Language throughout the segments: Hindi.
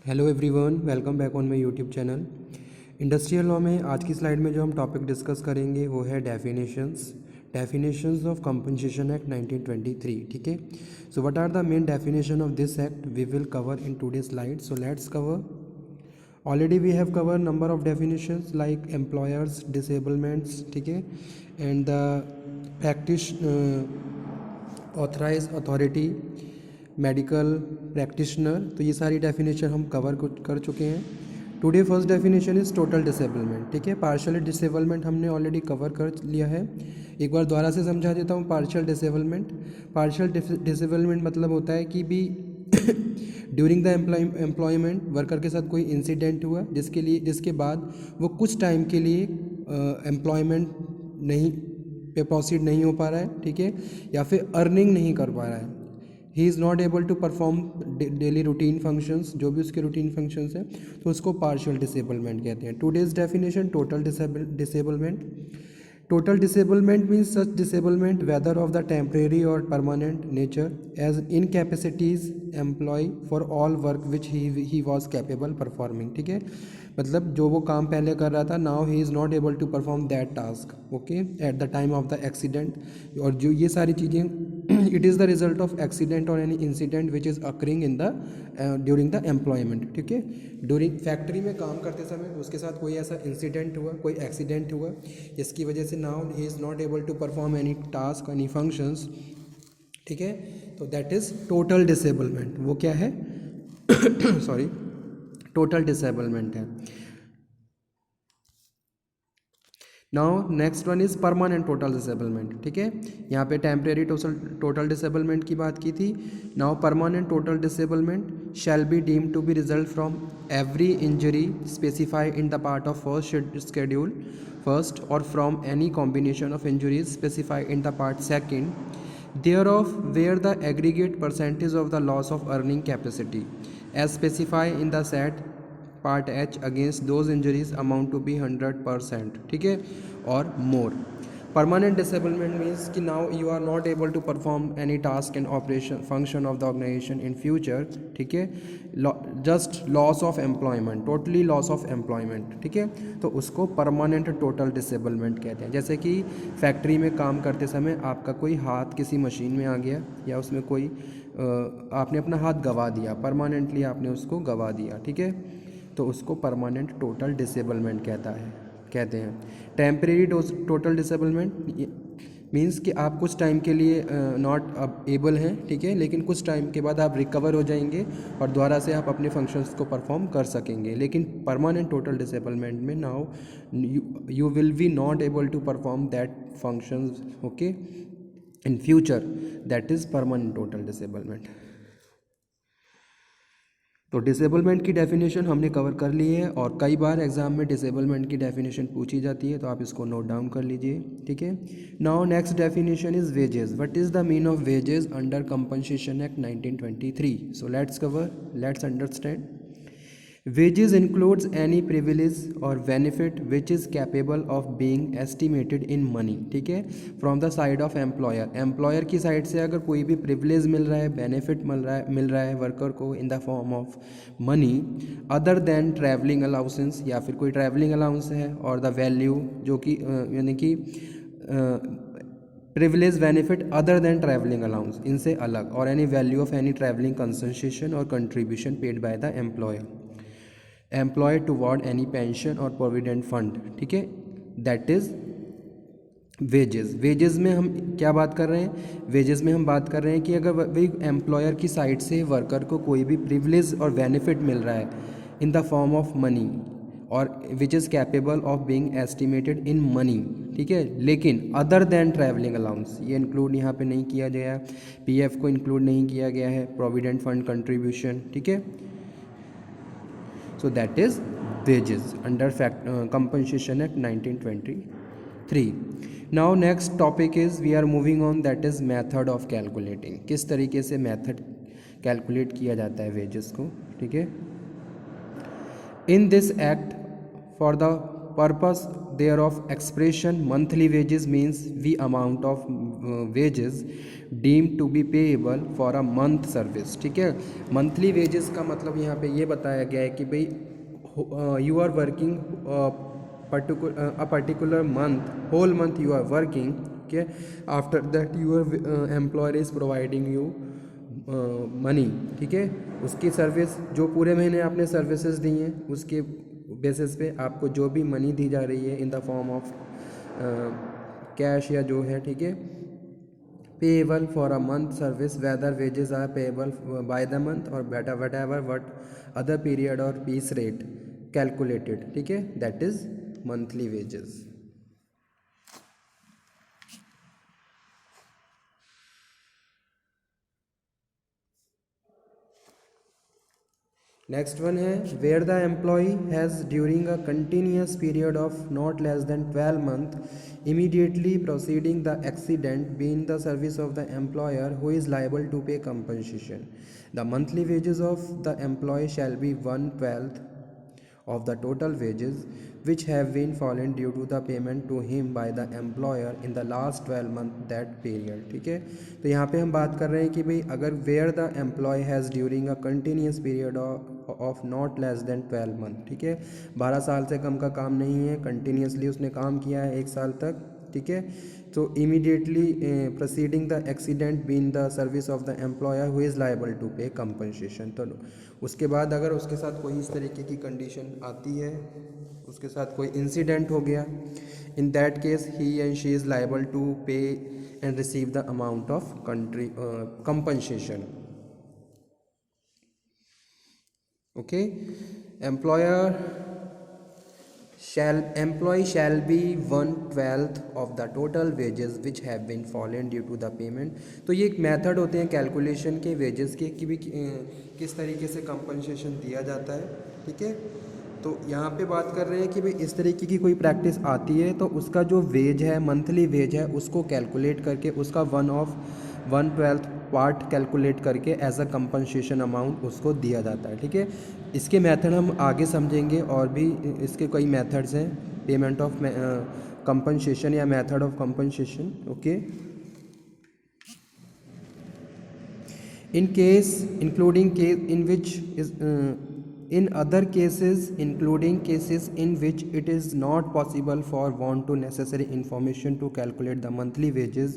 Hello everyone, welcome back on my YouTube channel. Industrial law में आज की स्लाइड में जो हम टॉपिक डिस्कस करेंगे वो है डेफिनेशंस ऑफ कंपनसेशन एक्ट 1923। ठीक है, so what are the main definition of this act we will cover in today slide. So let's cover. Already we have cover number of definitions like employers, disablements, ठीक है, and the practice authorise authority, medical practitioner. तो ये सारी डेफिनेशन हम कवर कर चुके हैं। Today first definition is total disablement. ठीक है, पार्शियल डिसेबलमेंट हमने ऑलरेडी कवर कर लिया है। एक बार दोबारा से समझा देता हूँ। पार्शियल डिसेबलमेंट मतलब होता है कि भी ड्यूरिंग द एम्प्लॉयमेंट वर्कर के साथ कोई इंसिडेंट हुआ जिसके बाद वो कुछ टाइम के लिए एम्प्लॉयमेंट नहीं पे प्रोसीड नहीं हो पा रहा है, ठीक है, या फिर अर्निंग नहीं कर पा रहा है। He is not able to perform daily routine functions, जो भी उसके रूटीन फंक्शंस हैं, तो उसको पार्शियल डिसेबलमेंट कहते हैं। Today's definition total disablement. Total disablement means such disablement, whether of the temporary or permanent nature, as incapacities employee for all work which he was capable performing। ठीक है, मतलब जो वो काम पहले कर रहा था, now he is not able to perform that task, okay, at the time of the accident. और जो ये सारी चीज़ें it is the result of accident और any incident which is occurring in the during the employment. ठीक है, ड्यूरिंग फैक्ट्री में काम करते समय उसके साथ कोई ऐसा इंसिडेंट हुआ, कोई एक्सीडेंट हुआ, जिसकी वजह से now he is not able to perform any task, any functions. ठीक है, तो दैट इज़ टोटल डिसेबलमेंट। वो क्या है? सॉरी, टोटल डिसेबलमेंट है। Now next one is permanent total disablement. ठीक है, यहाँ पे टेम्परेरी टोटल डिसेबलमेंट की बात की थी। Now permanent total disablement shall be deem to be result from every injury specified in the part of first schedule first और from any combination of injuries specified in the part second thereof where the aggregate percentage of the loss of earning capacity as specified in the said part H against those injuries amount to be 100%। ठीक है, और मोर। परमानेंट डिसेबलमेंट मीन्स कि now you are not able to perform any task and operation function of the organisation in future. ठीक है, just loss of employment, totally loss of employment. ठीक है, तो उसको परमानेंट टोटल डिसेबलमेंट कहते हैं। जैसे कि फैक्ट्री में काम करते समय आपका कोई हाथ किसी मशीन में आ गया या उसमें कोई आपने अपना हाथ गंवा दिया, परमानेंटली आपने उसको गंवा दिया। ठीक है, तो उसको परमानेंट टोटल डिसेबलमेंट कहते हैं। टेम्परेरी टोटल डिसेबलमेंट मीन्स कि आप कुछ टाइम के लिए नॉट अब एबल हैं, ठीक है, लेकिन कुछ टाइम के बाद आप रिकवर हो जाएंगे और दोबारा से आप अपने फंक्शंस को परफॉर्म कर सकेंगे। लेकिन परमानेंट टोटल डिसेबलमेंट में now you will be not able to perform that functions, okay, in future. That is permanent total disablement. तो डिसेबलमेंट की डेफिनेशन हमने कवर कर ली है और कई बार एग्जाम में डिसेबलमेंट की डेफिनेशन पूछी जाती है, तो आप इसको नोट डाउन कर लीजिए। ठीक है, now next definition is wages. What is the mean of wages under compensation act 1923? So let's understand. Wages includes any privilege or benefit which is capable of being estimated in money। ठीक है, from the side of employer की साइड से अगर कोई भी प्रिविलेज मिल रहा है, बेनिफिट मिल रहा है वर्कर को in the form of money other than travelling allowances, या फिर कोई ट्रैवलिंग अलाउंस है, और द वैल्यू जो कि यानी कि privilege benefit other than travelling allowance, इनसे अलग, और any value of any travelling concession or contribution paid by the employ toward any pension or provident fund. ठीक है, दैट इज़ वेजेस। वेजेस में हम क्या बात कर रहे हैं? वेजेस में हम बात कर रहे हैं कि अगर वही एम्प्लॉयर की साइड से वर्कर को कोई भी प्रिविलेज और बेनिफिट मिल रहा है in the form of money और which is capable of being estimated in money, ठीक है, लेकिन अदर देन ट्रैवलिंग अलाउंस, ये इंक्लूड यहाँ पे नहीं किया गया, पीएफ को इंक्लूड नहीं किया गया है, प्रोविडेंट फंड कंट्रीब्यूशन। ठीक है, so that is wages under compensation act 1923। now next topic is we are moving on, that is method of calculating। किस तरीके से मेथड कैलकुलेट किया जाता है wages को। ठीक है, in this act for the purpose thereof expression monthly wages means the amount of wages deemed to be payable for a month service. ठीक है, मंथली वेजेस का मतलब यहाँ पे ये बताया गया है कि भाई you are working a particular month, whole month you are working, okay, after that your employer is providing you money, ठीक है, उसकी सर्विस जो पूरे महीने आपने सर्विसेज दी हैं उसके बेसिस पे आपको जो भी मनी दी जा रही है in the form of cash या जो है, ठीक है, payable for a month service whether wages are payable by the month or whatever what other period or piece rate calculated, ठीक है, that is monthly wages. Next one है where the employee has during a continuous period of not less than 12 month immediately proceeding the accident been the service of the employer who is liable to pay compensation. The monthly wages of the employee shall be 1/12 of the total wages which have been fallen due to the payment to him by the employer in the last 12 month that period. ठीक है, तो यहाँ पे हम बात कर रहे हैं कि भाई अगर where the employee has during a continuous period of not less than 12 month, ठीक है, 12 साल से कम का काम नहीं है, कंटिन्यूसली उसने काम किया है 1 साल तक, ठीक है, तो immediately proceeding the accident been the service of the employer who is liable to pay compensation. तो उसके बाद अगर उसके साथ कोई इस तरीके की कंडीशन आती है, उसके साथ कोई इंसिडेंट हो गया, in that case he and she is liable to pay and receive the amount of compensation. Okay, employee shall be 1/12 of the total wages which have been fallen due to the payment. तो ये एक मेथड होते हैं कैलकुलेशन के वेजेस के कि भी किस तरीके से कंपनसेशन दिया जाता है, ठीक है. तो यहाँ पे बात कर रहे हैं कि भाई इस तरीके की कोई प्रैक्टिस आती है तो उसका जो वेज है, मंथली वेज है, उसको कैलकुलेट करके उसका 1/12 पार्ट कैलकुलेट करके एज अ कंपनसेशन अमाउंट उसको दिया जाता है, ठीक है. इसके मेथड हम आगे समझेंगे और भी इसके कई मेथड्स हैं पेमेंट ऑफ कंपनसेशन या method of compensation. Okay, in case including case in which is in other cases including cases in which it is not possible for one to necessary information to calculate the monthly wages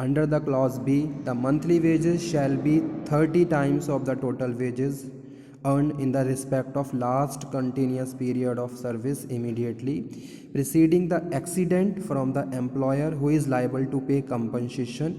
under the clause B, the monthly wages shall be 30 times of the total wages earned in the respect of last continuous period of service immediately preceding the accident from the employer who is liable to pay compensation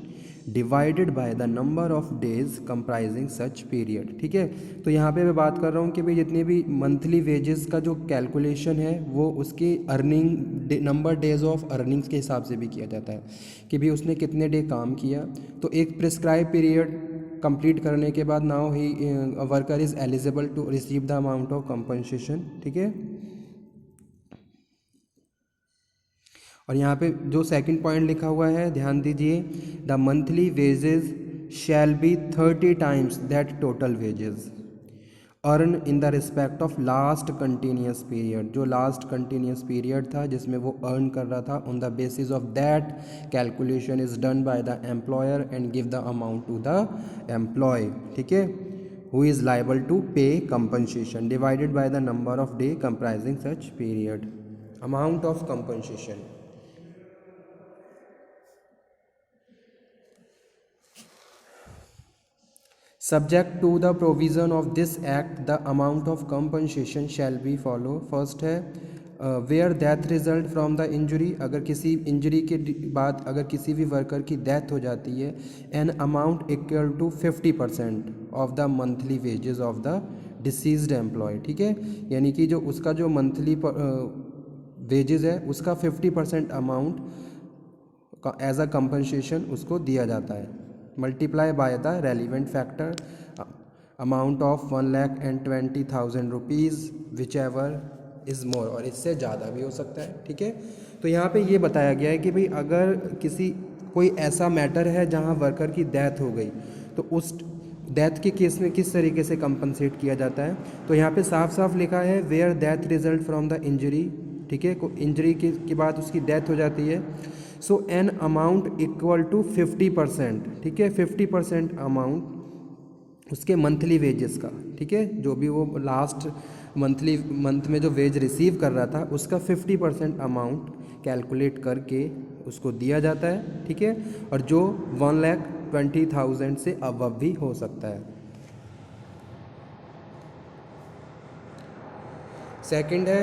divided by the number of days comprising such period. ठीक है, तो यहाँ पे मैं बात कर रहा हूँ कि भाई जितने भी मंथली वेजेस का जो कैलकुलेशन है वो उसकी earning number days of earnings के हिसाब से भी किया जाता है कि भाई उसने कितने डे काम किया. तो एक प्रिस्क्राइब पीरियड कंप्लीट करने के बाद now he worker is eligible to receive the amount of compensation. ठीक है, और यहाँ पे जो सेकंड पॉइंट लिखा हुआ है ध्यान दीजिए, the monthly wages shall be 30 times that total wages earn in the respect of last continuous period. जो लास्ट कंटिन्यूस पीरियड था जिसमें वो अर्न कर रहा था, on the basis of that calculation is done by the employer and give the amount to the employee. ठीक है, who is liable to pay compensation divided by the number of day comprising such period. Amount of compensation. Subject to the provision of this act, the amount of compensation shall be follow. First है where death result from the injury, अगर किसी इंजरी के बाद अगर किसी भी वर्कर की डेथ हो जाती है, an amount equal to 50% of the monthly wages of the deceased employee. ठीक है, यानी कि जो उसका जो मंथली वेजेस है उसका 50% अमाउंट एज अ कंपनसेशन उसको दिया जाता है. Multiply by the relevant factor amount of 1,20,000 rupees which ever is मोर, और इससे ज़्यादा भी हो सकता है. ठीक है, तो यहाँ पे ये बताया गया है कि भाई अगर कोई ऐसा मैटर है जहाँ वर्कर की डेथ हो गई तो उस डेथ के केस में किस तरीके से कंपनसेट किया जाता है. तो यहाँ पे साफ साफ लिखा है where death result from the injury. ठीक है, इंजरी के बाद उसकी डेथ हो जाती है, सो एन अमाउंट इक्वल टू 50%, ठीक है, 50% अमाउंट उसके मंथली वेजेस का, ठीक है, जो भी वो लास्ट मंथ में जो वेज रिसीव कर रहा था उसका 50% अमाउंट कैलकुलेट करके उसको दिया जाता है, ठीक है, और जो 1,20,000 से अबव भी हो सकता है। सेकंड है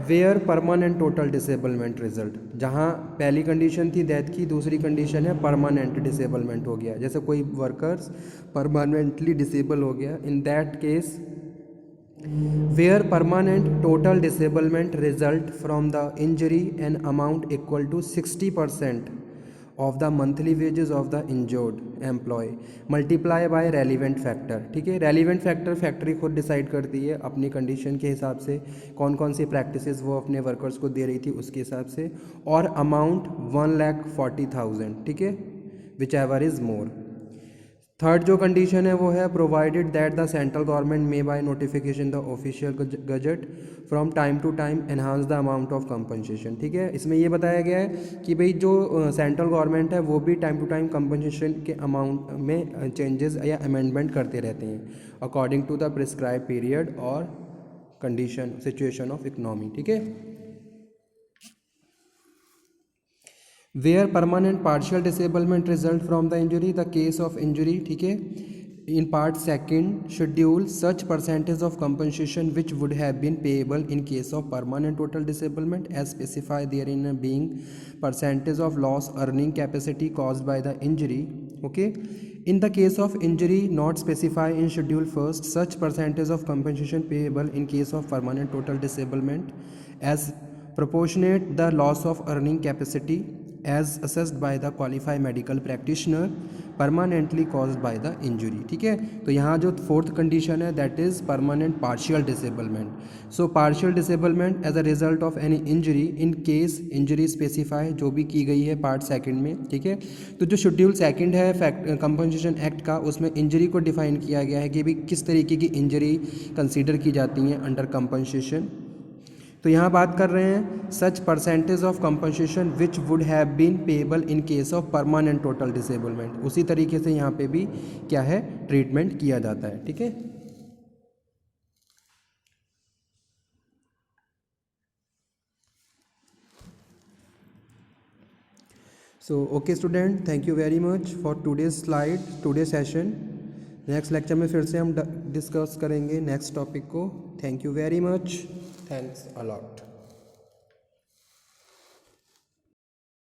where permanent total disablement result, जहाँ पहली कंडीशन थी डेथ की, दूसरी कंडीशन है परमानेंट डिसेबलमेंट हो गया, जैसे कोई वर्कर्स परमानेंटली डिसेबल हो गया, in that case where permanent total disablement result from the injury an amount equal to 60% of the monthly wages of the injured employee multiply by relevant factor, ठीक है, रेलिवेंट फैक्टर फैक्ट्री खुद डिसाइड करती है अपनी कंडीशन के हिसाब से कौन कौन सी प्रैक्टिसेस वो अपने वर्कर्स को दे रही थी उसके हिसाब से, और अमाउंट 1,40,000, ठीक है, whichever is more. Third जो कंडीशन है वो है provided that the central government may by notification the official gazette from time to time enhance the amount of compensation, ठीक है, इसमें ये बताया गया है कि भाई जो सेंट्रल गवर्नमेंट है वो भी टाइम टू टाइम कंपनसेशन के अमाउंट में चेंजेस या अमेंडमेंट करते रहते हैं according to the prescribe period और कंडीशन सिचुएशन ऑफ इकोनॉमी, ठीक है। Where permanent partial disablement result from the injury, the case of injury, ठीक है, in part second schedule such percentage of compensation which would have been payable in case of permanent total disablement as specify therein being percentage of loss earning capacity caused by the injury, okay. In the case of injury not specified in schedule first, such percentage of compensation payable in case of permanent total disablement as proportionate the loss of earning capacity as assessed by the qualified medical practitioner permanently caused by the injury, ठीक है। तो यहाँ जो फोर्थ कंडीशन है that is permanent partial disablement. So partial disablement as a result of any injury in case injury specify जो भी की गई है पार्ट सेकंड में, ठीक है। तो जो शेड्यूल सेकंड है कंपनसेशन एक्ट का उसमें इंजरी को डिफाइन किया गया है कि भी किस तरीके की इंजरी कंसीडर की जाती हैं अंडर कंपनसेशन। तो यहाँ बात कर रहे हैं such percentage of compensation which would have been payable in case of permanent total disablement, उसी तरीके से यहाँ पे भी क्या है ट्रीटमेंट किया जाता है, ठीक है। So okay student, thank you very much for today's today session. Next lecture में फिर से हम डिस्कस करेंगे नेक्स्ट टॉपिक को। Thank you very much, thanks a lot.